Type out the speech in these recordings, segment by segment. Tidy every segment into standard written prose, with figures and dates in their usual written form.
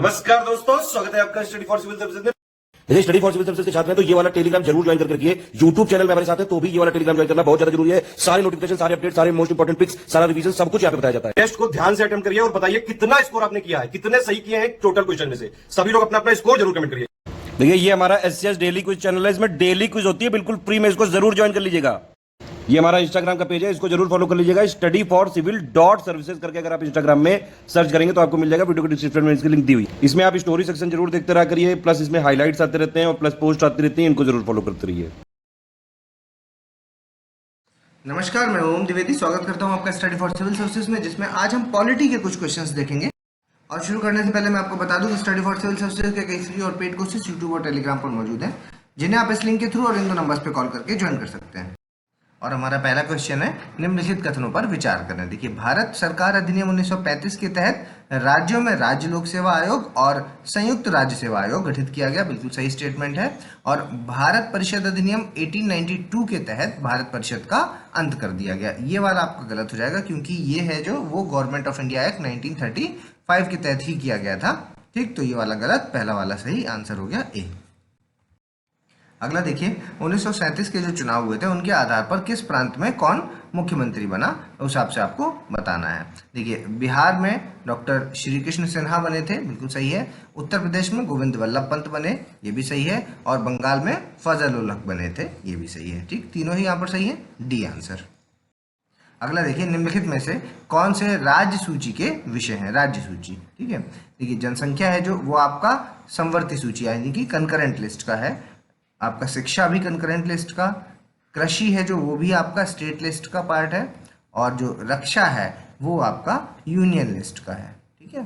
नमस्कार दोस्तों, स्वागत है आपका स्टडी फॉर सिविल सर्विसेज में। यदि स्टडी फॉर सिविल सर्विसेज के छात्र हैं तो ये वाला टेलीग्राम जरूर ज्वाइन करके रखिए। यूट्यूब चैनल में हमारे साथ है तो भी ये वाला टेलीग्राम ज्वाइन करना बहुत ज्यादा जरूरी है। सारे नोटिफिकेशन, सारे अपडेट, सारे मोस्ट इंपोर्टेंट पिक्स, सारा रिवीजन सब कुछ यहाँ पे बताया जाता है। टेस्ट को ध्यान से अटेम्प्ट करिए और बताइए कितना स्कोर आपने किया है, कितने सही किए हैं टोटल क्वेश्चन में से। सभी लोग अपना अपना स्कोर जरूर कमेंट करिए। देखिए ये हमारा एससीएस डेली क्विज चैनल है, इसमें डेली क्विज होती है, बिल्कुल फ्री में, इसको जरूर ज्वाइन कर लीजिएगा। ये हमारा इंस्टाग्राम का पेज है, इसको जरूर फॉलो कर लीजिएगा। Study for civil dot services करके अगर आप इंस्टाग्राम में सर्च करेंगे तो आपको मिल जाएगा। वीडियो के डिस्क्रिप्शन में इसकी लिंक दी हुई। इसमें आप स्टोरी सेक्शन जरूर देखते रहा करिए, प्लस इसमें हाईलाइट्स आते रहते हैं और प्लस पोस्ट आती रहती है, इनको जरूर फॉलो करते रहिए। नमस्कार, मैं ओम द्विवेदी स्वागत करता हूं आपका स्टडी फॉर सिविल सर्विसेज में, जिसमें आज हम पॉलिटी के कुछ क्वेश्चंस देखेंगे। और शुरू करने से पहले मैं आपको बता दूं कि स्टडी फॉर सिविल सर्विसेज के कई फ्री और पेड कोर्सेज यूट्यूब और टेलीग्राम पर मौजूद हैं, जिन्हें आप इस लिंक के थ्रू और इन दो नंबर्स पर कॉल करके ज्वाइन कर सकते हैं। और हमारा पहला क्वेश्चन है, निम्नलिखित कथनों पर विचार करें। देखिए, भारत सरकार अधिनियम 1935 के तहत राज्यों में राज्य लोक सेवा आयोग और संयुक्त राज्य सेवा आयोग गठित किया गया। बिल्कुल सही स्टेटमेंट है। और भारत परिषद अधिनियम 1892 के तहत भारत परिषद का अंत कर दिया गया। ये वाला आपका गलत हो जाएगा, क्योंकि ये है जो वो गवर्नमेंट ऑफ इंडिया एक्ट 1935 के तहत ही किया गया था। ठीक, तो ये वाला गलत, पहला वाला सही। आंसर हो गया ए। अगला देखिए, 1937 के जो चुनाव हुए थे उनके आधार पर किस प्रांत में कौन मुख्यमंत्री बना, उस हिसाब से आपको बताना है। देखिए, बिहार में डॉक्टर श्री कृष्ण सिन्हा बने थे, बिल्कुल सही है। उत्तर प्रदेश में गोविंद वल्लभ पंत बने, ये भी सही है। और बंगाल में फजल उल हक बने थे, ये भी सही है। ठीक, तीनों ही यहाँ पर सही है, डी आंसर। अगला देखिए, निम्नलिखित में से कौन से राज्य सूची के विषय हैं। राज्य सूची, ठीक है। देखिए, जनसंख्या है जो वो आपका समवर्ती सूची यानी कि कंकरेंट लिस्ट का है। आपका शिक्षा भी कंकरेंट लिस्ट का, कृषि है जो वो भी आपका स्टेट लिस्ट का पार्ट है, और जो रक्षा है वो आपका यूनियन लिस्ट का है। ठीक है,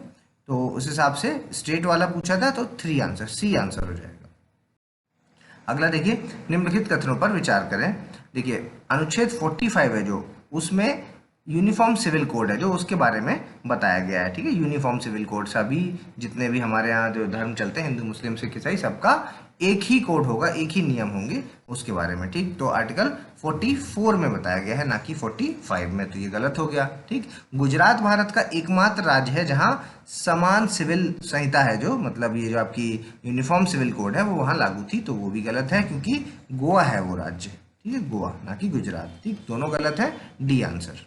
तो उस हिसाब से स्टेट वाला पूछा था तो 3 आंसर, सी आंसर हो जाएगा। अगला देखिए, निम्नलिखित कथनों पर विचार करें। देखिए, अनुच्छेद 45 है जो, उसमें यूनिफॉर्म सिविल कोड है जो, उसके बारे में बताया गया है। ठीक है, यूनिफॉर्म सिविल कोड, सभी जितने भी हमारे यहाँ जो धर्म चलते हैं, हिंदू मुस्लिम सिख ईसाई, सबका एक ही कोड होगा, एक ही नियम होंगे उसके बारे में। ठीक, तो आर्टिकल 44 में बताया गया है, ना कि 45 में, तो ये गलत हो गया। ठीक, गुजरात भारत का एकमात्र राज्य है जहाँ समान सिविल संहिता है, जो मतलब ये जो आपकी यूनिफॉर्म सिविल कोड है वो वहाँ लागू थी, तो वो भी गलत है, क्योंकि गोवा है वो राज्य। ठीक है, गोवा, ना कि गुजरात। ठीक, दोनों गलत है, डी आंसर।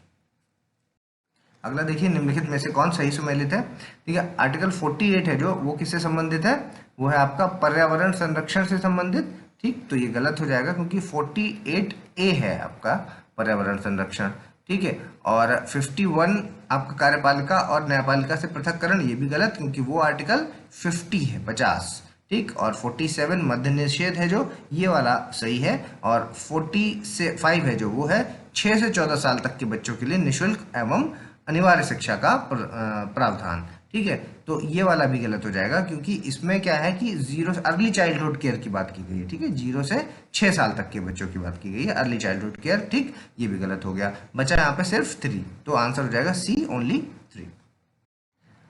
अगला देखिए, निम्नलिखित में से कौन सही सुमेलित है। ठीक है, आर्टिकल 48 है जो, वो किससे संबंधित है, वो है आपका पर्यावरण संरक्षण से संबंधित। ठीक, तो ये गलत हो जाएगा, क्योंकि 48A है आपका पर्यावरण संरक्षण। ठीक है, और 51 आपका कार्यपालिका और न्यायपालिका से पृथककरण, ये भी गलत, क्योंकि वो आर्टिकल 50 है, 50। ठीक, और 47 मद्य निषेध है जो, ये वाला सही है। और 45 है जो, वो है 6 से 14 साल तक के बच्चों के लिए निःशुल्क एवं अनिवार्य शिक्षा का प्रावधान। ठीक है, तो ये वाला भी गलत हो जाएगा, क्योंकि इसमें क्या है कि 0 अर्ली चाइल्डहुड केयर की बात की गई है। ठीक है, 0 से 6 साल तक के बच्चों की बात की गई है, अर्ली चाइल्डहुड केयर। ठीक, ये भी गलत हो गया, बचा यहाँ पे सिर्फ 3, तो आंसर हो जाएगा सी, ओनली 3।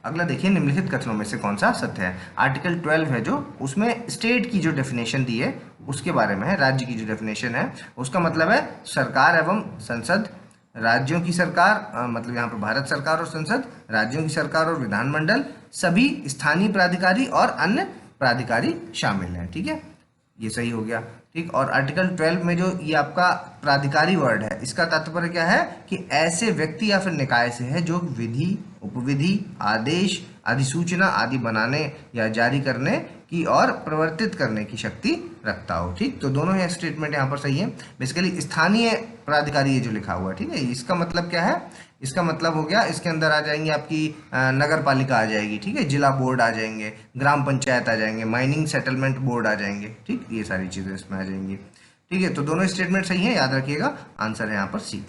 अगला देखिए, निम्नलिखित कथनों में से कौन सा सत्य है। आर्टिकल 12 है जो, उसमें स्टेट की जो डेफिनेशन दी है उसके बारे में है। राज्य की जो डेफिनेशन है उसका मतलब है सरकार एवं संसद। राज्यों की सरकार मतलब यहाँ पर भारत सरकार और संसद, राज्यों की सरकार और विधानमंडल, सभी स्थानीय प्राधिकारी और अन्य प्राधिकारी शामिल हैं। ठीक है, ये सही हो गया। ठीक, और आर्टिकल 12 में जो ये आपका प्राधिकारी वर्ड है, इसका तात्पर्य क्या है कि ऐसे व्यक्ति या फिर निकाय से है जो विधि, उपविधि, आदेश, अधिसूचना आदि बनाने या जारी करने की और प्रवर्तित करने की शक्ति रखता हो। ठीक, तो दोनों ही स्टेटमेंट यहाँ पर सही है। बेसिकली स्थानीय प्राधिकारी ये जो लिखा हुआ है, ठीक है, इसका मतलब क्या है, इसका मतलब हो गया, इसके अंदर आ जाएंगे आपकी नगर पालिका आ जाएगी। ठीक है, जिला बोर्ड आ जाएंगे, ग्राम पंचायत आ जाएंगे, माइनिंग सेटलमेंट बोर्ड आ जाएंगे। ठीक, ये सारी चीजें इसमें आ जाएंगी। ठीक है, तो दोनों स्टेटमेंट सही है, याद रखिएगा। आंसर है यहाँ पर सी।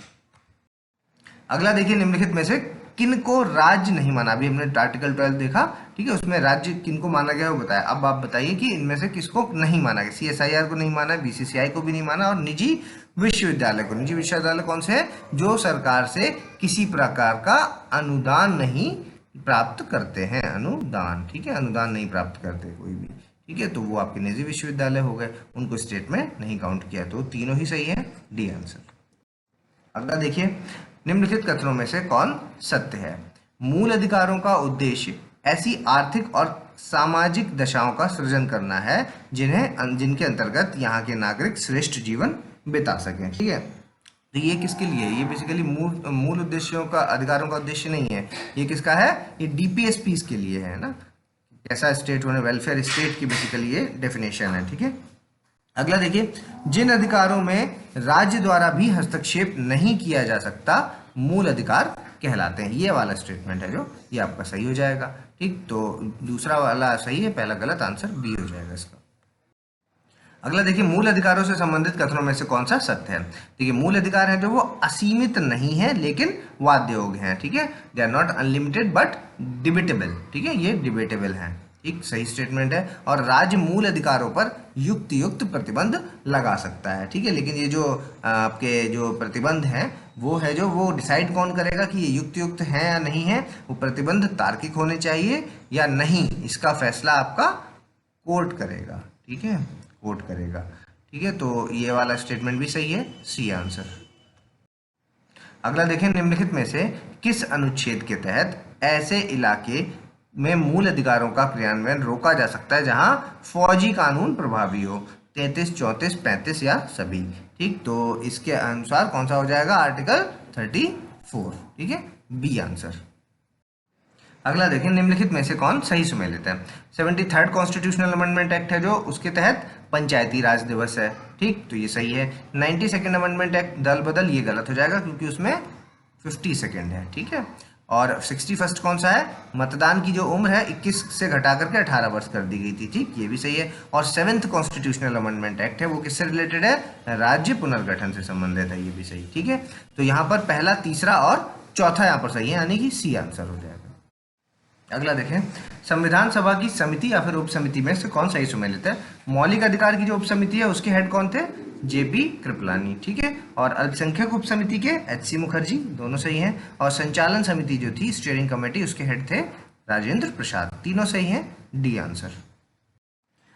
अगला देखिए, निम्नलिखित में से किनको राज्य नहीं माना। अभी हमने आर्टिकल 12 देखा, ठीक है, उसमें राज्य किनको माना गया वो बताया। अब आप बताइए कि इनमें से किसको नहीं माना गया। CSIR को नहीं माना, BCCI को भी नहीं माना, और निजी विश्वविद्यालय को। निजी विश्वविद्यालय कौन से है, जो सरकार से किसी प्रकार का अनुदान नहीं प्राप्त करते हैं, अनुदान। ठीक है, अनुदान नहीं प्राप्त करते कोई भी। ठीक है, तो वो आपके निजी विश्वविद्यालय हो गए, उनको स्टेट में नहीं काउंट किया, तो तीनों ही सही है, डी आंसर। अगला देखिए, निम्नलिखित कथनों में से कौन सत्य है। मूल अधिकारों का उद्देश्य ऐसी आर्थिक और सामाजिक दशाओं का सृजन करना है जिनके अंतर्गत यहाँ के नागरिक श्रेष्ठ जीवन बिता सकें। ठीक है, तो ये किसके लिए है? ये बेसिकली मूल उद्देश्यों का, अधिकारों का उद्देश्य नहीं है। ये किसका है? ये डीपीएसपीस के लिए है ना, कैसा स्टेट होने, वेलफेयर स्टेट की बेसिकली ये डेफिनेशन है। ठीक है, अगला देखिए, जिन अधिकारों में राज्य द्वारा भी हस्तक्षेप नहीं किया जा सकता मूल अधिकार कहलाते हैं। ये वाला स्टेटमेंट है जो ये आपका सही हो जाएगा। ठीक, तो दूसरा वाला सही है, पहला गलत, आंसर बी हो जाएगा इसका। अगला देखिए, मूल अधिकारों से संबंधित कथनों में से कौन सा सत्य है? देखिए, मूल अधिकार है जो वो असीमित नहीं है लेकिन वाद्य योग्य हैं। ठीक है, they are not unlimited but debatable. ठीक है, ये डिबेटेबल है। ठीक, सही स्टेटमेंट है। और राज्य मूल अधिकारों पर युक्त प्रतिबंध लगा सकता है। ठीक है, लेकिन ये जो आपके जो प्रतिबंध हैं वो है जो वो डिसाइड कौन करेगा कि ये युक्त है या नहीं है? वो प्रतिबंध तार्किक होने चाहिए या नहीं, इसका फैसला आपका कोर्ट करेगा। ठीक है, कोर्ट करेगा। ठीक है, तो ये वाला स्टेटमेंट भी सही है, सी आंसर। अगला देखें, निम्नलिखित में से किस अनुच्छेद के तहत ऐसे इलाके में मूल अधिकारों का क्रियान्वयन रोका जा सकता है जहां फौजी कानून प्रभावी हो? 33, 34, 35 या सभी? ठीक, तो इसके अनुसार कौन सा हो जाएगा? आर्टिकल 34। ठीक है, बी आंसर। अगला देखें, निम्नलिखित में से कौन सही सुमेलित है? 73rd कॉन्स्टिट्यूशनल अमेंडमेंट एक्ट है जो, उसके तहत पंचायती राज दिवस है। ठीक, तो ये सही है। 92nd अमेंडमेंट एक्ट दल बदल, ये गलत हो जाएगा क्योंकि उसमें 50 सेकेंड है। ठीक है, और 61st कौन सा है? मतदान की जो उम्र है 21 से घटा करके 18 वर्ष कर दी गई थी। ठीक, ये भी सही है। और 7th कॉन्स्टिट्यूशनल अमेंडमेंट एक्ट है, वो किससे रिलेटेड है? राज्य पुनर्गठन से संबंधित है, ये भी सही। ठीक है, तो यहाँ पर पहला, तीसरा और चौथा यहाँ पर सही है, यानी कि सी आंसर हो जाएगा। अगला देखें, संविधान सभा की समिति या फिर उप समिति में से कौन सही सुमेलित है? मौलिक अधिकार की जो उप समिति है उसके हेड कौन थे? जेपी कृपलानी। ठीक है, और अल्पसंख्यक उप समिति के एचसी मुखर्जी, दोनों सही हैं। और संचालन समिति जो थी, स्टीयरिंग कमेटी, उसके हेड थे राजेंद्र प्रसाद, तीनों सही हैं, डी आंसर।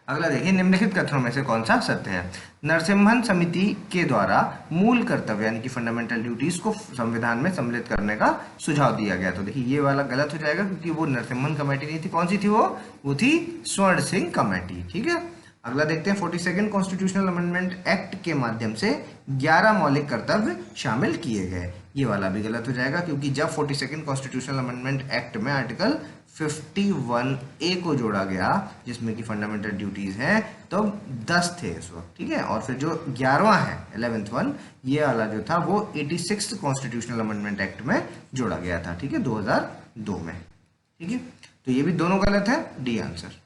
अगला देखिए, निम्नलिखित कथनों में से कौन सा सत्य है? नरसिम्हन समिति के द्वारा मूल कर्तव्य यानी कि फंडामेंटल ड्यूटीज को संविधान में सम्मिलित करने का सुझाव दिया गया। तो देखिए, ये वाला गलत हो जाएगा क्योंकि वो नरसिम्हन कमेटी नहीं थी। कौन सी थी वो थी स्वर्ण सिंह कमेटी। ठीक है, अगला देखते हैं, 42nd कॉन्स्टिट्यूशनल अमेंडमेंट एक्ट के माध्यम से 11 मौलिक कर्तव्य शामिल किए गए। ये वाला भी गलत हो जाएगा क्योंकि जब 42nd कॉन्स्टिट्यूशनल अमेंडमेंट एक्ट में आर्टिकल 51A को जोड़ा गया जिसमें कि फंडामेंटल ड्यूटीज हैं, तो 10 थे इस वक्त। ठीक है, और फिर जो 11वां है, 11th वन, ये वाला जो था वो 86th कॉन्स्टिट्यूशनल अमेंडमेंट एक्ट में जोड़ा गया था। ठीक है, 2002 में। ठीक है, तो ये भी दोनों गलत है, डी आंसर।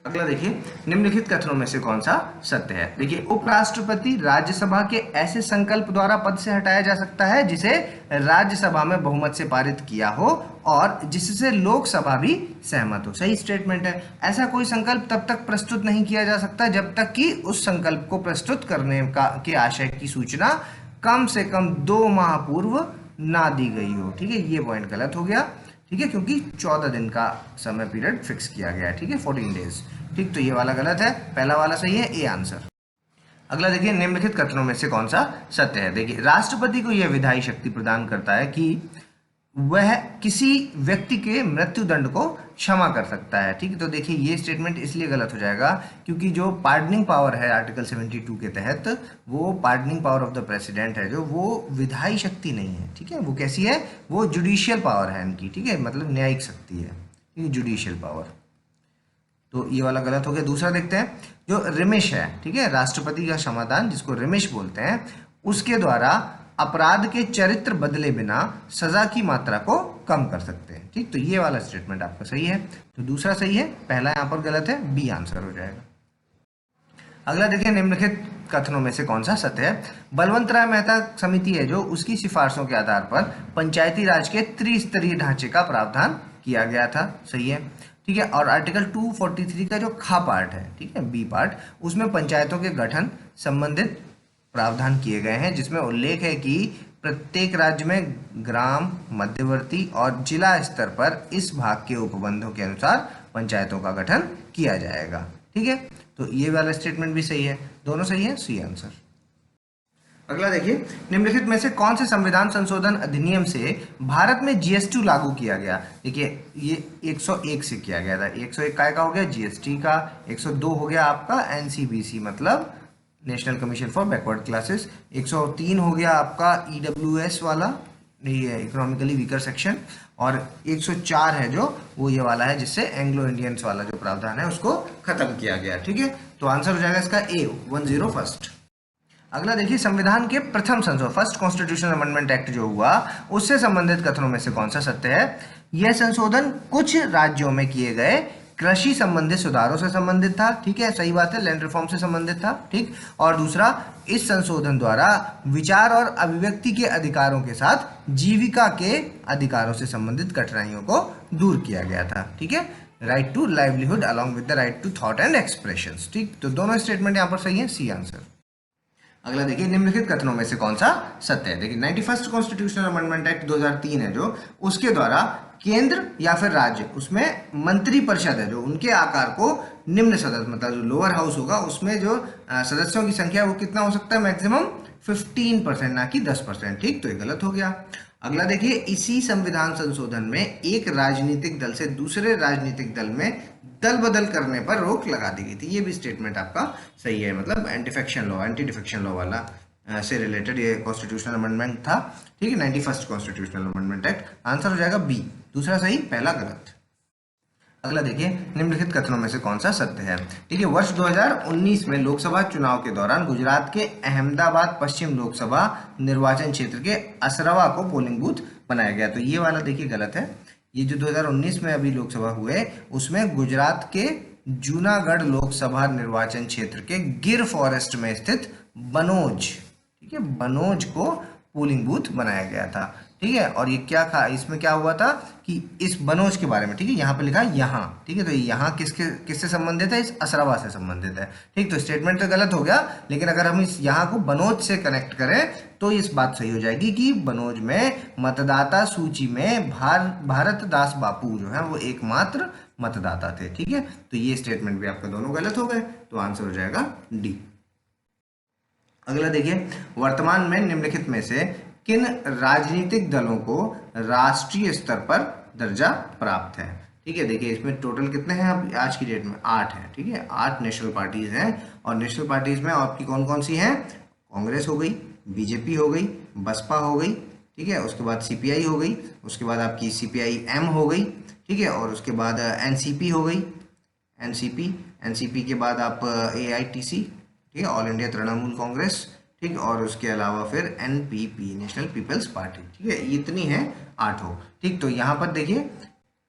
अगला देखिए, निम्नलिखित कथनों में से कौन सा सत्य है? देखिए, उपराष्ट्रपति राज्यसभा के ऐसे संकल्प द्वारा पद से हटाया जा सकता है जिसे राज्यसभा में बहुमत से पारित किया हो और जिससे लोकसभा भी सहमत हो। सही स्टेटमेंट है। ऐसा कोई संकल्प तब तक प्रस्तुत नहीं किया जा सकता जब तक कि उस संकल्प को प्रस्तुत करने के आशय की सूचना कम से कम 2 माह पूर्व ना दी गई हो। ठीक है, ये पॉइंट गलत हो गया। ठीक है, क्योंकि 14 दिन का समय पीरियड फिक्स किया गया है। ठीक है, 14 डेज। ठीक, तो ये वाला गलत है, पहला वाला सही है, ए आंसर। अगला देखिए, निम्नलिखित कथनों में से कौन सा सत्य है? देखिए, राष्ट्रपति को यह विधायी शक्ति प्रदान करता है कि वह किसी व्यक्ति के मृत्यु दंड को क्षमा कर सकता है। ठीक है, तो देखिए, ये स्टेटमेंट इसलिए गलत हो जाएगा क्योंकि जो पार्डनिंग पावर है आर्टिकल 72 के तहत, वो pardoning power of the president है जो, वो विधायी शक्ति नहीं है। ठीक है, वो कैसी है? वो जुडिशियल पावर है इनकी। ठीक है, मतलब न्यायिक शक्ति है, जुडिशियल पावर। तो ये वाला गलत हो गया। दूसरा देखते हैं, जो रिमिश है, ठीक है, राष्ट्रपति का क्षमादान जिसको रिमिश बोलते हैं, उसके द्वारा अपराध के चरित्र बदले बिना सजा की मात्रा को कम कर सकते हैं। ठीक, तो ये वाला स्टेटमेंट आपका सही है, तो दूसरा सही है, पहला यहाँ पर गलत है, बी आंसर हो जाएगा। अगला देखिए, निम्नलिखित कथनों में से कौन सा सत्य है? बलवंत राय मेहता समिति है जो, उसकी सिफारिशों के आधार पर पंचायती राज के त्रिस्तरीय ढांचे का प्रावधान किया गया था। सही है। ठीक है, और आर्टिकल 243 का जो खा पार्ट है, ठीक है, बी पार्ट, उसमें पंचायतों के गठन संबंधित प्रावधान किए गए हैं जिसमें उल्लेख है कि प्रत्येक राज्य में ग्राम, मध्यवर्ती और जिला स्तर पर इस भाग के उपबंधों के अनुसार पंचायतों का गठन किया जाएगा। ठीक है, तो ये वाला स्टेटमेंट भी सही है, दोनों सही है, सी आंसर। अगला देखिए, निम्नलिखित में से कौन से संविधान संशोधन अधिनियम से भारत में जीएसटी लागू किया गया? देखिए ये 101 से किया गया था। 101 काय का हो गया? जीएसटी का। 102 हो गया आपका एनसीबीसी मतलब national commission for backward classes. 103 हो गया आपका ईडब्ल्यूएस वाला, ये इकोनॉमिकली वीकर सेक्शन। और 104 है जो वो ये वाला है जिससे एंग्लो इंडियंस वाला जो प्रावधान है उसको खत्म किया गया। ठीक है, तो आंसर हो जाएगा इसका ए 101। अगला देखिए, संविधान के प्रथम संशोधन फर्स्ट कॉन्स्टिट्यूशनल अमेंडमेंट एक्ट जो हुआ उससे संबंधित कथनों में से कौन सा सत्य है? यह संशोधन कुछ राज्यों में किए गए कृषि संबंधित सुधारों से संबंधित था। ठीक है, सही बात है, लैंड रिफॉर्म से संबंधित था। ठीक, और दूसरा, इस संशोधन द्वारा विचार और अभिव्यक्ति के अधिकारों के साथ जीविका के अधिकारों से संबंधित कठिनाइयों को दूर किया गया था। ठीक है, right to livelihood along with the right to thought and expressions. ठीक, तो दोनों स्टेटमेंट यहाँ पर सही है, सी आंसर। अगला देखिए, निम्नलिखित कथनों में से कौन सा सत्य है? देखिए 91st कॉन्स्टिट्यूशनल अमेंडमेंट एक्ट 2003 है जो, उसके द्वारा केंद्र या फिर राज्य, उसमें मंत्री परिषद है जो, उनके आकार को निम्न सदस्य मतलब जो लोअर हाउस होगा उसमें जो सदस्यों की संख्या है वो कितना हो सकता है? मैक्सिमम 15%, ना कि 10%। ठीक, तो ये गलत हो गया। अगला देखिए, इसी संविधान संशोधन में एक राजनीतिक दल से दूसरे राजनीतिक दल में दल बदल करने पर रोक लगा दी गई थी। ये भी स्टेटमेंट आपका सही है, मतलब एंटी डिफेक्शन लॉ वाला से रिलेटेड ये कॉन्स्टिट्यूशनल अमेंडमेंट था। ठीक है, 91st constitutional amendment act. Answer हो जाएगा बी, दूसरा सही पहला गलत। अगला देखिए, निम्नलिखित कथनों में से कौन सा सत्य है? ठीक है, वर्ष 2019 में लोकसभा चुनाव के दौरान गुजरात के अहमदाबाद पश्चिम लोकसभा निर्वाचन क्षेत्र के असरवा को पोलिंग बूथ बनाया गया। तो ये वाला देखिए गलत है। ये जो 2019 में अभी लोकसभा हुए उसमें गुजरात के जूनागढ़ लोकसभा निर्वाचन क्षेत्र के गिर फॉरेस्ट में स्थित बनोज, ठीक है, बनोज को पोलिंग बूथ बनाया गया था। ठीक है, और ये क्या था, इसमें क्या हुआ था कि इस बनोज के बारे में, ठीक है, यहाँ पे लिखा है यहाँ, ठीक है, तो यहाँ किससे संबंधित है? इस असरवा से संबंधित है। ठीक, तो स्टेटमेंट तो गलत हो गया, लेकिन अगर हम इस यहाँ को बनोज से कनेक्ट करें तो इस बात सही हो जाएगी कि बनोज में मतदाता सूची में भारत दास बापू जो है वो एकमात्र मतदाता थे। ठीक है, तो ये स्टेटमेंट भी आपका दोनों गलत हो गए, तो आंसर हो जाएगा डी। अगला देखिए, वर्तमान में निम्नलिखित में से किन राजनीतिक दलों को राष्ट्रीय स्तर पर दर्जा प्राप्त है? ठीक है, देखिए इसमें टोटल कितने हैं अब आज की डेट में? 8 है। ठीक है, 8 नेशनल पार्टीज हैं, और नेशनल पार्टीज में आपकी कौन कौन सी हैं? कांग्रेस हो गई, बीजेपी हो गई, बसपा हो गई, ठीक है, उसके बाद सीपीआई हो गई, उसके बाद आपकी सीपीआई-एम हो गई, ठीक है, और उसके बाद एनसीपी हो गई, एनसीपी के बाद आप एआईटीसी, ठीक है, ऑल इंडिया तृणमूल कांग्रेस, ठीक, और उसके अलावा फिर एनपीपी, नेशनल पीपल्स पार्टी। ठीक है, इतनी है 8 हो। ठीक, तो यहाँ पर देखिए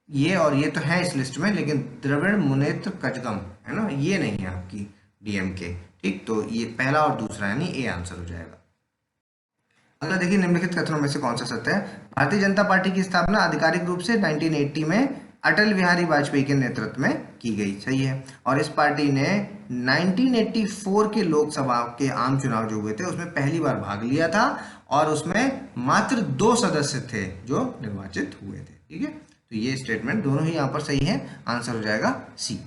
ये और ये तो है इस लिस्ट में, लेकिन द्रविड़ मुनेत्र कजगम है ना, ये नहीं है आपकी डीएमके। ठीक, तो ये पहला और दूसरा यानी ए आंसर हो जाएगा। अगला देखिए, निम्नलिखित कथनों में से कौन सा सत्य है? भारतीय जनता पार्टी की स्थापना आधिकारिक रूप से 1980 में अटल बिहारी वाजपेयी के नेतृत्व में की गई। सही है, और इस पार्टी ने 1984 के लोकसभा के आम चुनाव जो हुए थे उसमें पहली बार भाग लिया था, और उसमें मात्र 2 सदस्य थे जो निर्वाचित हुए थे। ठीक है, तो ये स्टेटमेंट दोनों ही यहाँ पर सही है, आंसर हो जाएगा सी।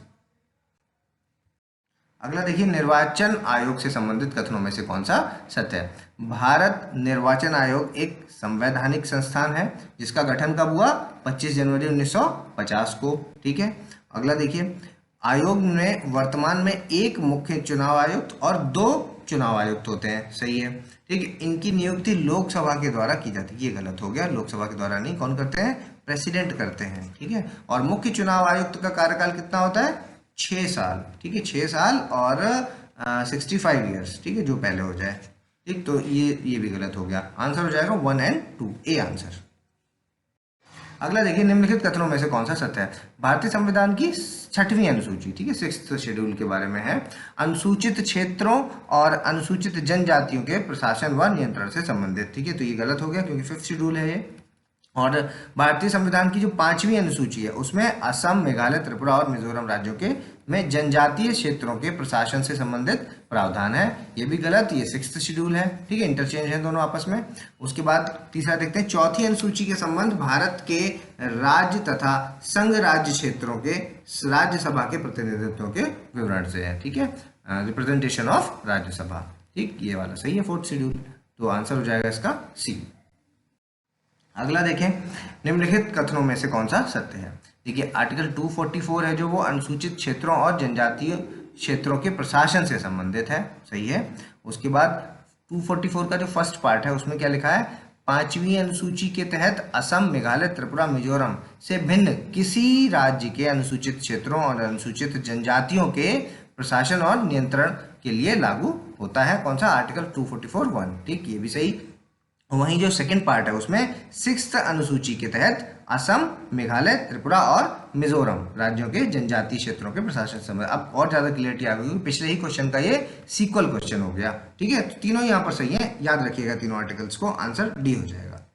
अगला देखिए, निर्वाचन आयोग से संबंधित कथनों में से कौन सा सत्य है? भारत निर्वाचन आयोग एक संवैधानिक संस्थान है जिसका गठन कब हुआ? 25 जनवरी 1950 को। ठीक है, अगला देखिए, आयोग में वर्तमान में एक मुख्य चुनाव आयुक्त और 2 चुनाव आयुक्त होते हैं। सही है, ठीक है, इनकी नियुक्ति लोकसभा के द्वारा की जाती है। ये गलत हो गया, लोकसभा के द्वारा नहीं, कौन करते हैं? प्रेसिडेंट करते हैं। ठीक है, और मुख्य चुनाव आयुक्त का कार्यकाल कितना होता है? 6 साल। ठीक है, 6 साल और 65 ईयर्स, ठीक है, जो पहले हो जाए। ठीक, तो ये भी गलत हो गया, आंसर हो जाएगा 1 और 2, ए आंसर। अगला देखिए, निम्नलिखित कथनों में से कौन सा सत्य है? भारतीय संविधान की 6वीं अनुसूची, ठीक है, 6th शेड्यूल के बारे में है, अनुसूचित क्षेत्रों और अनुसूचित जनजातियों के प्रशासन व नियंत्रण से संबंधित। ठीक है, तो ये गलत हो गया क्योंकि 5th शेड्यूल है ये। और भारतीय संविधान की जो 5वीं अनुसूची है उसमें असम, मेघालय, त्रिपुरा और मिजोरम राज्यों के में जनजातीय क्षेत्रों के प्रशासन से संबंधित प्रावधान है। ये भी गलत, ये 6th शेड्यूल है। ठीक है, इंटरचेंज है दोनों आपस में। उसके बाद तीसरा देखते हैं, 4थी अनुसूची के संबंध भारत के राज्य तथा संघ राज्य क्षेत्रों के राज्यसभा के प्रतिनिधित्व के विवरण से है। ठीक है, रिप्रेजेंटेशन ऑफ राज्यसभा। ठीक, ये वाला सही है 4th शेड्यूल। तो आंसर हो जाएगा इसका सी। अगला देखें, निम्नलिखित कथनों में से कौन सा सत्य है। देखिए आर्टिकल 244 है जो वो अनुसूचित क्षेत्रों और जनजातीय क्षेत्रों के प्रशासन से संबंधित है, सही है। उसके बाद 244 का जो फर्स्ट पार्ट है उसमें क्या लिखा है, 5वीं अनुसूची के तहत असम, मेघालय, त्रिपुरा, मिजोरम से भिन्न किसी राज्य के अनुसूचित क्षेत्रों और अनुसूचित जनजातियों के प्रशासन और नियंत्रण के लिए लागू होता है। कौन सा, आर्टिकल 244(1), ठीक, ये भी सही। वहीं जो सेकंड पार्ट है उसमें 6th अनुसूची के तहत असम, मेघालय, त्रिपुरा और मिजोरम राज्यों के जनजातीय क्षेत्रों के प्रशासन संबंध। अब और ज्यादा क्लियरिटी आ गई, पिछले ही क्वेश्चन का ये सीक्वल क्वेश्चन हो गया, ठीक है। तो तीनों यहाँ पर सही है, याद रखिएगा तीनों आर्टिकल्स को, आंसर डी हो जाएगा।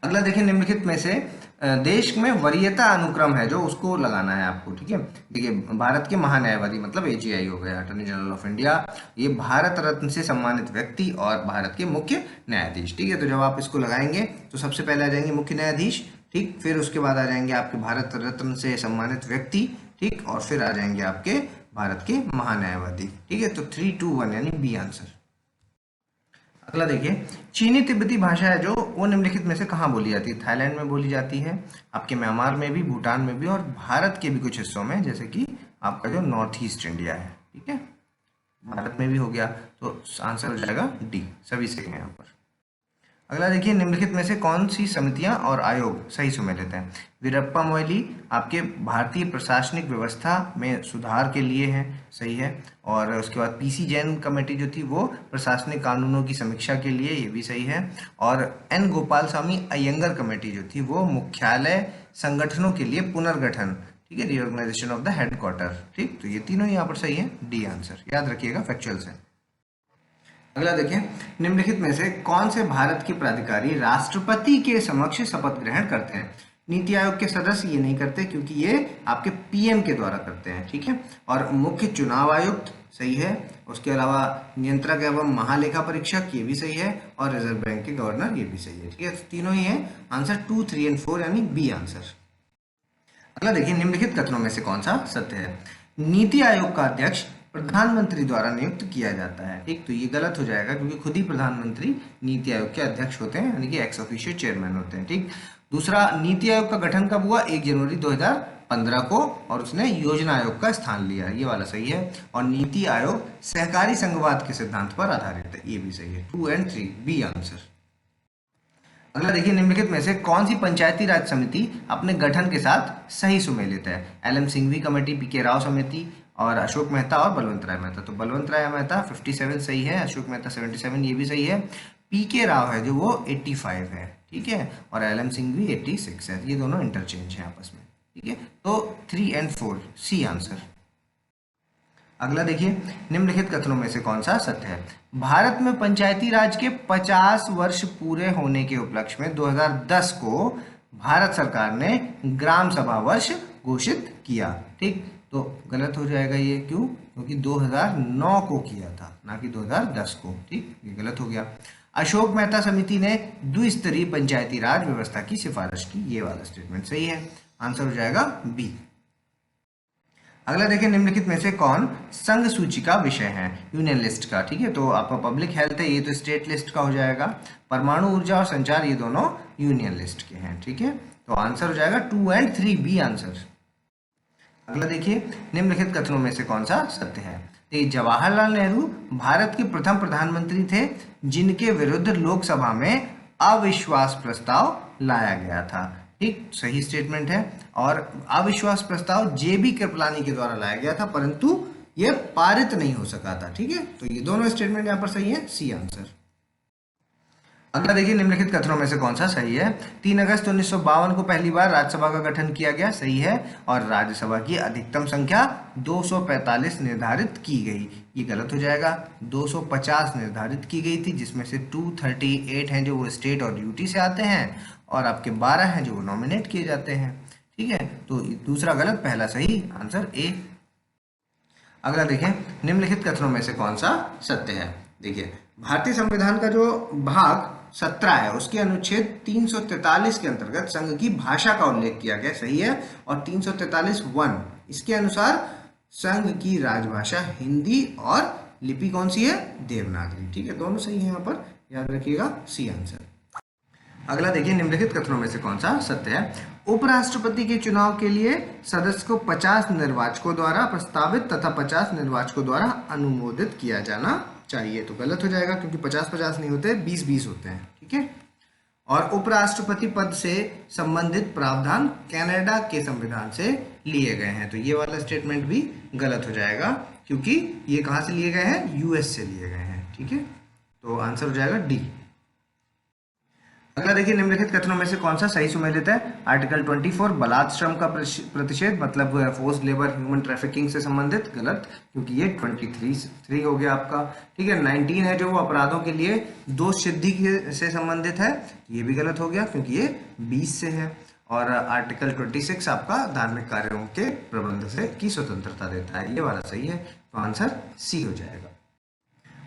अगला देखिए, निम्नलिखित में से देश में वरीयता अनुक्रम है जो उसको लगाना है आपको, ठीक है। देखिए भारत के महान्यायवादी मतलब AGI हो गया, अटॉर्नी जनरल ऑफ इंडिया, ये भारत रत्न से सम्मानित व्यक्ति और भारत के मुख्य न्यायाधीश, ठीक है। तो जब आप इसको लगाएंगे तो सबसे पहले आ जाएंगे मुख्य न्यायाधीश, ठीक, फिर उसके बाद आ जाएंगे आपके भारत रत्न से सम्मानित व्यक्ति, ठीक, और फिर आ जाएंगे आपके भारत के महान्यायवादी, ठीक है। तो 3, 2, 1 यानी बी आंसर। अगला देखिए, चीनी तिब्बती भाषा है जो वो निम्नलिखित में से कहाँ बोली जाती है। थाईलैंड में बोली जाती है, आपके म्यांमार में भी, भूटान में भी, और भारत के भी कुछ हिस्सों में, जैसे कि आपका जो नॉर्थ ईस्ट इंडिया है, ठीक है, भारत में भी हो गया। तो आंसर हो जाएगा डी, सभी सही है यहाँ पर। अगला देखिए, निम्नलिखित में से कौन सी समितियां और आयोग सही सुमेलित हैं। वीरप्पा मोइली आपके भारतीय प्रशासनिक व्यवस्था में सुधार के लिए है, सही है। और उसके बाद PC जैन कमेटी जो थी वो प्रशासनिक कानूनों की समीक्षा के लिए, ये भी सही है। और N गोपाल स्वामी अयंगर कमेटी जो थी वो मुख्यालय संगठनों के लिए पुनर्गठन, ठीक है, रीऑर्गेनाइजेशन ऑफ द हेडक्वार्टर, ठीक। तो ये तीनों यहाँ पर सही है, डी आंसर, याद रखिएगा, फैक्चुअल से। अगला देखें, निम्नलिखित में से कौन से भारत के प्राधिकारी राष्ट्रपति के समक्ष शपथ ग्रहण करते हैं। नीति आयोग के सदस्य ये नहीं करते क्योंकि ये आपके PM के द्वारा करते हैं, ठीक है। और मुख्य चुनाव आयुक्त, सही है। उसके अलावा नियंत्रक एवं महालेखा परीक्षक, ये भी सही है। और रिजर्व बैंक के गवर्नर, ये भी सही है, ठीक है। तो तीनों ही है, आंसर 2, 3 और 4 यानी बी आंसर। अगला देखिए, निम्नलिखित कथनों में से कौन सा सत्य है। नीति आयोग का अध्यक्ष प्रधानमंत्री द्वारा नियुक्त किया जाता है, ठीक। तो ये गलत हो जाएगा क्योंकि खुद ही प्रधानमंत्री नीति आयोग के अध्यक्ष होते हैं, यानी कि एक्स ऑफिशियो चेयरमैन होते हैं, ठीक। दूसरा, नीति आयोग का गठन कब हुआ, 1 जनवरी 2015 को, और उसने योजना आयोग का स्थान लिया, ये वाला सही है। और नीति आयोग सहकारी संघवाद के सिद्धांत पर आधारित है, ये भी सही है, 2 और 3 बी आंसर। अगला देखिए, निम्नलिखित में से कौन सी पंचायती राज समिति अपने गठन के साथ सही सुमेलित है। LM Singhvi committee, PK Rao समिति, और अशोक मेहता और बलवंत राय मेहता। तो बलवंत राय मेहता 57 सही है, अशोक मेहता 77, ये भी सही है। PK राव है जो वो 85 है, ठीक है। और LM सिंघवी 86 है, ये दोनों इंटरचेंज है आपस में, ठीक है। तो 3 और 4 सी आंसर। अगला देखिए, निम्नलिखित कथनों में से कौन सा सत्य है। भारत में पंचायती राज के 50 वर्ष पूरे होने के उपलक्ष्य में 2010 को भारत सरकार ने ग्राम सभा वर्ष घोषित किया, ठीक। तो गलत हो जाएगा ये, क्यों, क्योंकि 2009 को किया था, ना कि 2010 को, ठीक, ये गलत हो गया। अशोक मेहता समिति ने द्विस्तरीय पंचायती राज व्यवस्था की सिफारिश की, ये वाला स्टेटमेंट सही है, आंसर हो जाएगा बी। अगला देखिए, निम्नलिखित में से कौन संघ सूची का विषय है, यूनियन लिस्ट का, ठीक है। तो आपका पब्लिक हेल्थ है, ये तो स्टेट लिस्ट का हो जाएगा। परमाणु ऊर्जा और संचार, ये दोनों यूनियन लिस्ट के हैं, ठीक है। तो आंसर हो जाएगा 2 और 3 बी आंसर। अगला देखिए, निम्नलिखित कथनों में से कौन सा सत्य है। तो जवाहरलाल नेहरू भारत के प्रथम प्रधानमंत्री थे जिनके विरुद्ध लोकसभा में अविश्वास प्रस्ताव लाया गया था, ठीक, सही स्टेटमेंट है। और अविश्वास प्रस्ताव JB कृपलानी के द्वारा लाया गया था, परंतु यह पारित नहीं हो सका था, ठीक है। तो ये दोनों स्टेटमेंट यहाँ पर सही है, सी आंसर। अगला देखिए, निम्नलिखित कथनों में से कौन सा सही है। 3 अगस्त 1952 को पहली बार राज्यसभा का गठन किया गया, सही है। और राज्यसभा की अधिकतम संख्या 245 निर्धारित की गई, ये गलत हो जाएगा। 250 निर्धारित की गई थी, जिसमें से 238 हैं जो वो स्टेट और ड्यूटी से आते हैं, और आपके 12 हैं जो वो नॉमिनेट किए जाते हैं, ठीक है। तो दूसरा गलत, पहला सही, आंसर ए। अगला देखें, निम्नलिखित कथनों में से कौन सा सत्य है। देखिए, भारतीय संविधान का जो भाग 17 है उसके अनुच्छेद 343 के अंतर्गत संघ की भाषा का उल्लेख किया गया, सही है। और 343(1) इसके अनुसार संघ की राजभाषा हिंदी और लिपि कौन सी है? देवनागरी। ठीक है, दोनों सही है, यहाँ पर याद रखिएगा सी आंसर। अगला देखिए, निम्नलिखित कथनों में से कौन सा सत्य है? उपराष्ट्रपति के चुनाव के लिए सदस्य को 50 निर्वाचकों द्वारा प्रस्तावित तथा 50 निर्वाचकों द्वारा अनुमोदित किया जाना चाहिए। तो गलत हो जाएगा, क्योंकि 50-50 नहीं होते, 20-20 होते हैं। ठीक है, और उपराष्ट्रपति पद से संबंधित प्रावधान कनाडा के संविधान से लिए गए हैं। तो ये वाला स्टेटमेंट भी गलत हो जाएगा, क्योंकि ये कहाँ से लिए गए हैं? यूएस से लिए गए हैं। ठीक है, तो आंसर हो जाएगा डी। अगला देखिए, निम्नलिखित कथनों में से कौन सा सही सुमेलित है? आर्टिकल 24 बलात् श्रम का प्रतिषेध, मतलब फोर्स्ड लेबर, ह्यूमन ट्रैफिकिंग से संबंधित। गलत, क्योंकि ये 23 हो गया आपका। ठीक है, 19 है जो वो अपराधों के लिए दोष सिद्धि से संबंधित है, ये भी गलत हो गया, क्योंकि ये 20 से है। और आर्टिकल 26 आपका धार्मिक कार्यों के प्रबंध से की स्वतंत्रता देता है, ये वाला सही है। तो आंसर सी हो जाएगा।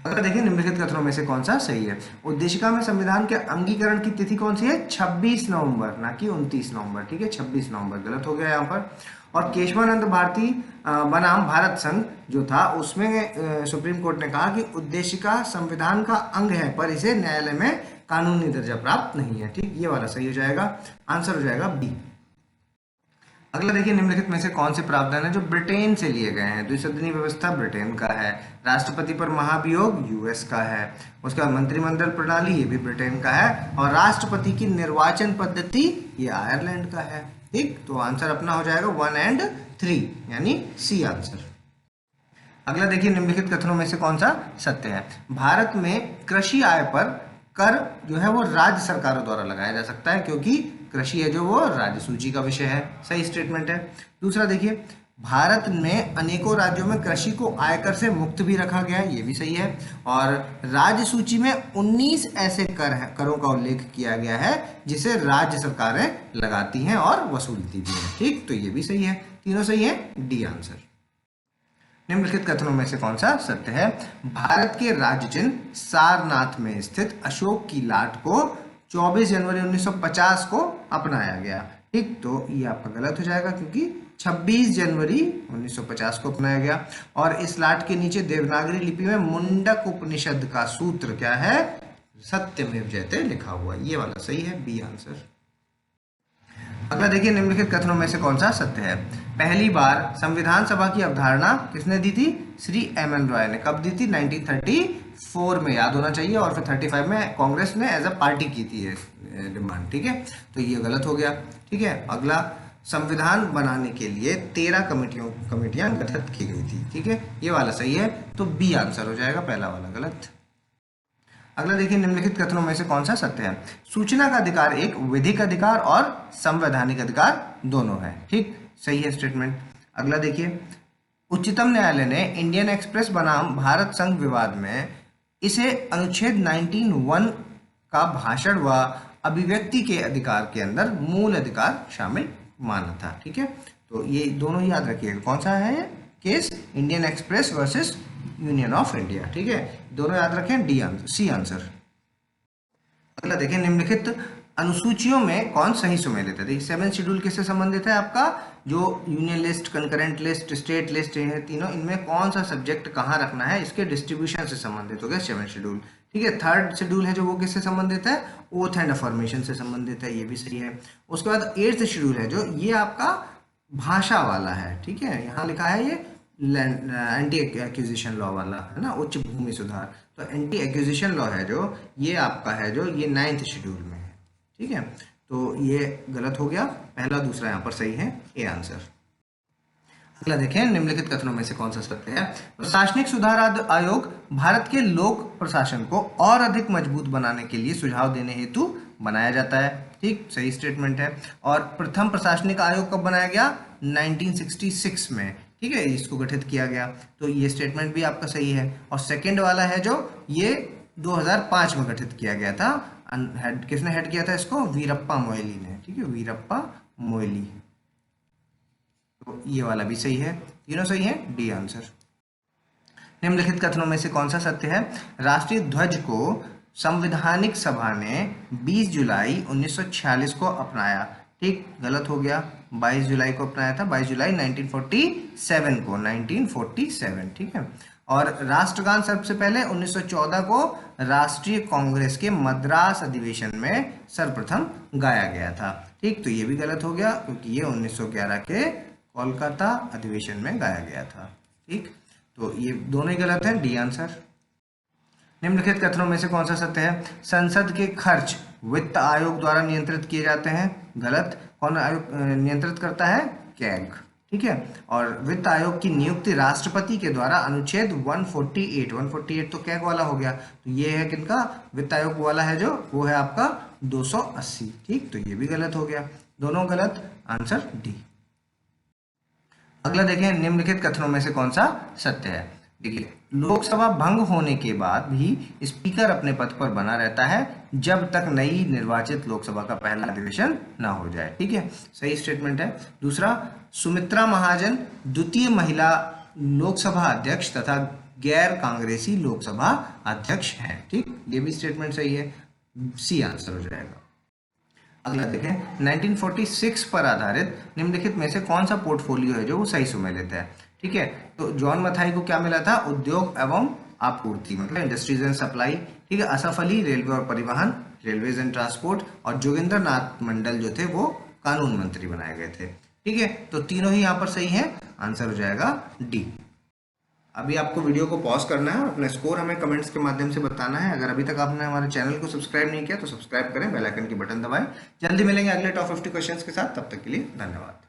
अगर देखिए, निम्नलिखित कथनों में से कौन सा सही है? उद्देशिका में संविधान के अंगीकरण की तिथि कौन सी है? 26 नवंबर, ना कि 29 नवंबर। ठीक है, 26 नवंबर गलत हो गया यहाँ पर। और केशवानंद भारती बनाम भारत संघ जो था, उसमें सुप्रीम कोर्ट ने कहा कि उद्देशिका संविधान का अंग है, पर इसे न्यायालय में कानूनी दर्जा प्राप्त नहीं है। ठीक, ये वाला सही हो जाएगा, आंसर हो जाएगा बी। अगला देखिए, निम्नलिखित में से कौन से प्रावधान है जो ब्रिटेन से लिए गए हैं? द्विसदनीय व्यवस्था ब्रिटेन का है, राष्ट्रपति पर महाभियोग यूएस का है, उसके बाद मंत्रिमंडल प्रणाली ये भी ब्रिटेन का है, और राष्ट्रपति की निर्वाचन पद्धति ये आयरलैंड का है। ठीक, तो आंसर अपना हो जाएगा 1 और 3, यानी सी आंसर। अगला देखिए, निम्नलिखित कथनों में से कौन सा सत्य है? भारत में कृषि आय पर कर जो है वो राज्य सरकारों द्वारा लगाया जा सकता है, क्योंकि कृषि है जो वो राज्य सूची का विषय है। सही स्टेटमेंट है। दूसरा देखिए, भारत में अनेकों राज्यों में कृषि को आयकर से मुक्त भी रखा गया है, ये भी सही है। और राज्य सूची में 19 ऐसे करों का उल्लेख किया गया है जिसे राज्य सरकारें लगाती हैं और वसूलती भी हैं। ठीक, तो ये भी सही है, तीनों सही है, डी आंसर। निम्नलिखित कथनों में से कौन सा सत्य है? भारत के राज्य चिन्ह सारनाथ में स्थित अशोक की लाट को 24 जनवरी 1950 को अपनाया गया। ठीक, तो ये आपका गलत हो जाएगा, क्योंकि 26 जनवरी 1950 को अपनाया गया। और इस लाट के नीचे देवनागरी लिपि में मुंडक उपनिषद का सूत्र क्या है? सत्यमेव जयते लिखा हुआ, ये वाला सही है, बी आंसर। अगला देखिए, निम्नलिखित कथनों में से कौन सा सत्य है? पहली बार संविधान सभा की अवधारणा किसने दी थी? श्री एम.एन. रॉय ने। कब दी थी? 1934 में, याद होना चाहिए। और फिर 35 में कांग्रेस ने एज अ पार्टी की थी ये डिमांड। ठीक है, तो ये गलत हो गया। ठीक है, अगला, संविधान बनाने के लिए 13 कमेटियां गठित की गई थी। ठीक है, ये वाला सही है, तो बी आंसर हो जाएगा, पहला वाला गलत। अगला देखिए, निम्नलिखित कथनों में से कौन सा सत्य है? सूचना का अधिकार एक विधिक अधिकार और संवैधानिक अधिकार दोनों है। ठीक, सही है स्टेटमेंट। अगला देखिए, उच्चतम न्यायालय ने इंडियन एक्सप्रेस बनाम भारत संघ विवाद में इसे अनुच्छेद 19(1) का भाषण व अभिव्यक्ति के अधिकार के अंदर मूल अधिकार शामिल माना था। ठीक है, तो ये दोनों ही याद रखिएगा। कौन सा है case? Indian express versus union of India. ठीक है, दोनों याद रखें, डी आंसर, सी आंसर। अगला देखिए, निम्नलिखित अनुसूचियों में कौन सही सुमेलित है? देखिए, 7 शेड्यूल किससे संबंधित है? आपका जो union list, concurrent list, state list है, तीनों, इनमें कौन सा सब्जेक्ट कहाँ रखना है, इसके डिस्ट्रीब्यूशन से संबंधित हो गया 7 शेड्यूल। ठीक है, 3rd शेड्यूल है जो वो किससे संबंधित है? ओथ एंड अफर्मेशन से संबंधित है, ये भी सही है। उसके बाद 8th शेड्यूल है जो ये आपका भाषा वाला है। ठीक है, यहाँ लिखा है ये एंटी एक्विजिशन लॉ वाला है ना, उच्च भूमि सुधार। तो एंटी एक्विजिशन लॉ है जो ये आपका है, जो ये 9th शेड्यूल में है। ठीक है, तो ये गलत हो गया, पहला दूसरा यहाँ पर सही है, ए आंसर। अगला देखें, निम्नलिखित कथनों में से कौन सा सत्य है? प्रशासनिक सुधार आयोग भारत के लोक प्रशासन को और अधिक मजबूत बनाने के लिए सुझाव देने हेतु बनाया जाता है। ठीक, सही स्टेटमेंट है। और प्रथम प्रशासनिक आयोग कब बनाया गया? 1966 में। ठीक है, इसको गठित किया गया, तो ये स्टेटमेंट भी आपका सही है। और सेकंड वाला है जो ये 2005 में गठित किया गया था। किसने हेड किया था इसको? वीरप्पा मोइली ने। ठीक है, वीरप्पा मोइली, तो ये वाला भी सही है, तीनों सही है, डी आंसर। निम्नलिखित कथनों में से कौन सा सत्य है? राष्ट्रीय ध्वज को संवैधानिक सभा ने 20 जुलाई 1946 को अपनाया। ठीक, गलत हो गया, 22 जुलाई को अपनाया था, 22 जुलाई 1947 को, 1947। ठीक है, और राष्ट्रगान सबसे पहले 1914 को राष्ट्रीय कांग्रेस के मद्रास अधिवेशन में सर्वप्रथम गाया गया था। ठीक, तो ये भी गलत हो गया क्योंकि ये 1911 के कोलकाता अधिवेशन में गाया गया था। ठीक, तो ये दोनों ही गलत हैं, डी आंसर। निम्नलिखित कथनों में से कौन सा सत्य है? संसद के खर्च वित्त आयोग द्वारा नियंत्रित किए जाते हैं। गलत। कौन आयोग नियंत्रित करता है? कैग। ठीक है, और वित्त आयोग की नियुक्ति राष्ट्रपति के द्वारा अनुच्छेद 148 तो कैग वाला हो गया, तो ये है किनका? वित्त आयोग वाला है जो, वो है आपका 280। ठीक, तो ये भी गलत हो गया, दोनों गलत, आंसर डी। अगला देखें, निम्नलिखित कथनों में से कौन सा सत्य है? देखिए, लोकसभा भंग होने के बाद भी स्पीकर अपने पद पर बना रहता है जब तक नई निर्वाचित लोकसभा का पहला अधिवेशन ना हो जाए। ठीक है, सही स्टेटमेंट है। दूसरा, सुमित्रा महाजन द्वितीय महिला लोकसभा अध्यक्ष तथा गैर कांग्रेसी लोकसभा अध्यक्ष हैं। ठीक, ये भी स्टेटमेंट सही है, सी आंसर हो जाएगा। अगला देखें, 1946 पर आधारित निम्नलिखित में से कौन सा पोर्टफोलियो है जो वो सही समय लेता है? ठीक है, तो जॉन मथाई को क्या मिला था? उद्योग एवं आपूर्ति, मतलब इंडस्ट्रीज एंड सप्लाई। ठीक है, असफ अली रेलवे और परिवहन, रेलवेज एंड ट्रांसपोर्ट, और जोगिंदर नाथ मंडल जो थे वो कानून मंत्री बनाए गए थे। ठीक है, तो तीनों ही यहाँ पर सही है, आंसर हो जाएगा डी। अभी आपको वीडियो को पॉज करना है और अपना स्कोर हमें कमेंट्स के माध्यम से बताना है। अगर अभी तक आपने हमारे चैनल को सब्सक्राइब नहीं किया तो सब्सक्राइब करें, बेल आइकन की बटन दबाएं। जल्दी मिलेंगे अगले टॉप 50 क्वेश्चंस के साथ, तब तक के लिए धन्यवाद।